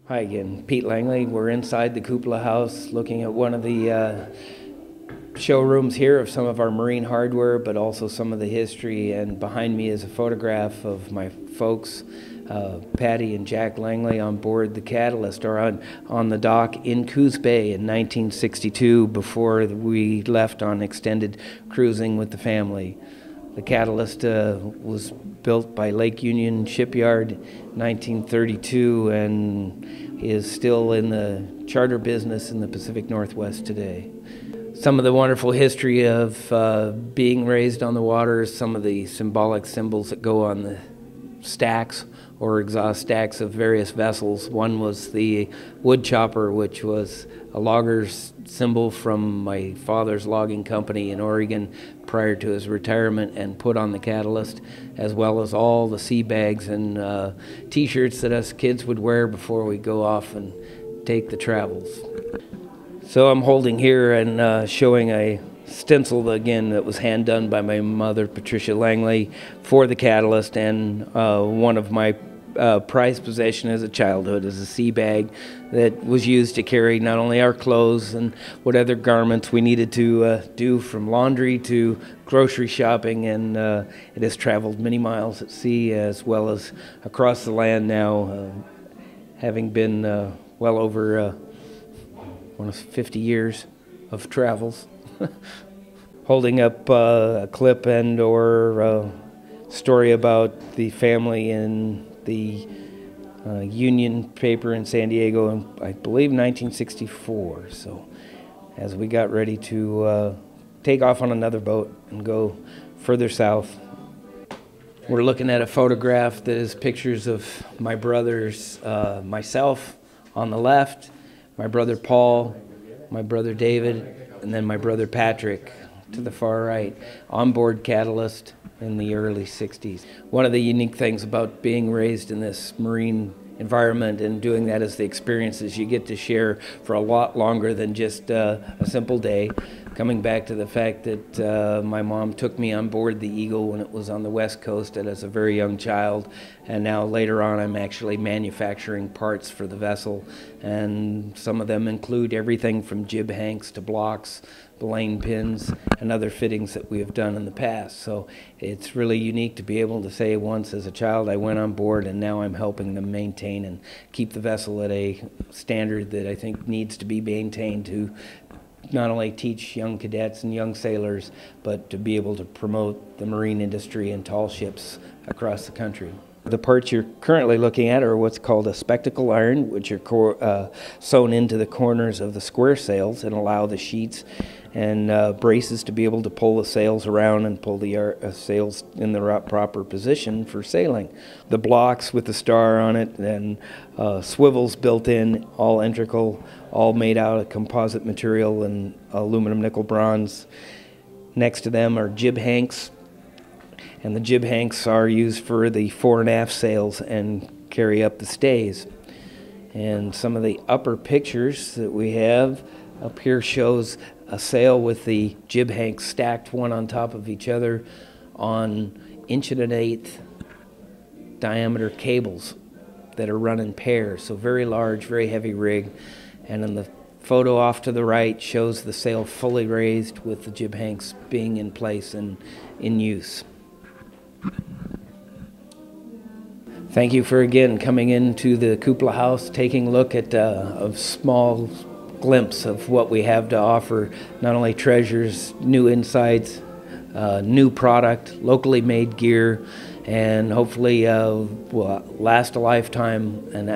Hi again, Pete Langley. We're inside the cupola house looking at one of the showrooms here of some of our marine hardware, but also some of the history. And behind me is a photograph of my folks, Patty and Jack Langley, on board the Catalyst, or on the dock in Coos Bay in 1962 before we left on extended cruising with the family. The Catalyst was built by Lake Union Shipyard in 1932 and is still in the charter business in the Pacific Northwest today. Some of the wonderful history of being raised on the water, some of the symbolic symbols that go on the stacks or exhaust stacks of various vessels. One was the wood chopper, which was a logger's symbol from my father's logging company in Oregon prior to his retirement, and put on the Catalyst, as well as all the sea bags and t-shirts that us kids would wear before we go off and take the travels. So I'm holding here and showing a stencil again that was hand done by my mother, Patricia Langley, for the Catalyst, and one of my prized possession as a childhood is a sea bag that was used to carry not only our clothes and what other garments we needed to do, from laundry to grocery shopping, and it has traveled many miles at sea as well as across the land now, having been well over 50 years of travels. Holding up a clip and or story about the family in the Union paper in San Diego in, I believe, 1964. So as we got ready to take off on another boat and go further south, we're looking at a photograph that is pictures of my brothers, myself on the left, my brother Paul, my brother David, and then my brother Patrick to the far right, on board Catalyst in the early 60s. One of the unique things about being raised in this marine environment and doing that is the experiences you get to share for a lot longer than just a simple day. Coming back to the fact that my mom took me on board the Eagle when it was on the West Coast and as a very young child, and now later on I'm actually manufacturing parts for the vessel, and some of them include everything from jib hanks to blocks, belaying pins, and other fittings that we have done in the past. So it's really unique to be able to say, once as a child I went on board, and now I'm helping them maintain and keep the vessel at a standard that I think needs to be maintained to not only teach young cadets and young sailors, but to be able to promote the marine industry and tall ships across the country. The parts you're currently looking at are what's called a spectacle iron, which are sewn into the corners of the square sails and allow the sheets and braces to be able to pull the sails around and pull the sails in the proper position for sailing. The blocks with the star on it and swivels built in, all integral, all made out of composite material and aluminum, nickel, bronze. Next to them are jib hanks, and the jib hanks are used for the fore and aft sails and carry up the stays. And some of the upper pictures that we have up here shows a sail with the jib hanks stacked one on top of each other on 1.125" diameter cables that are run in pairs, so very large, very heavy rig. And in the photo off to the right shows the sail fully raised with the jib hanks being in place and in use. Thank you for again coming into the cupola house, taking a look at a small glimpse of what we have to offer, not only treasures, new insights, new product, locally made gear, and hopefully will last a lifetime, and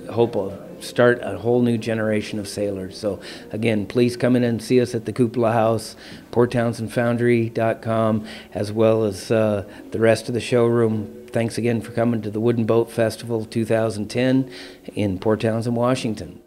hope will start a whole new generation of sailors. So again, please come in and see us at the Cupola House, PortTownsendFoundry.com, as well as the rest of the showroom. Thanks again for coming to the Wooden Boat Festival 2010 in Port Townsend, Washington.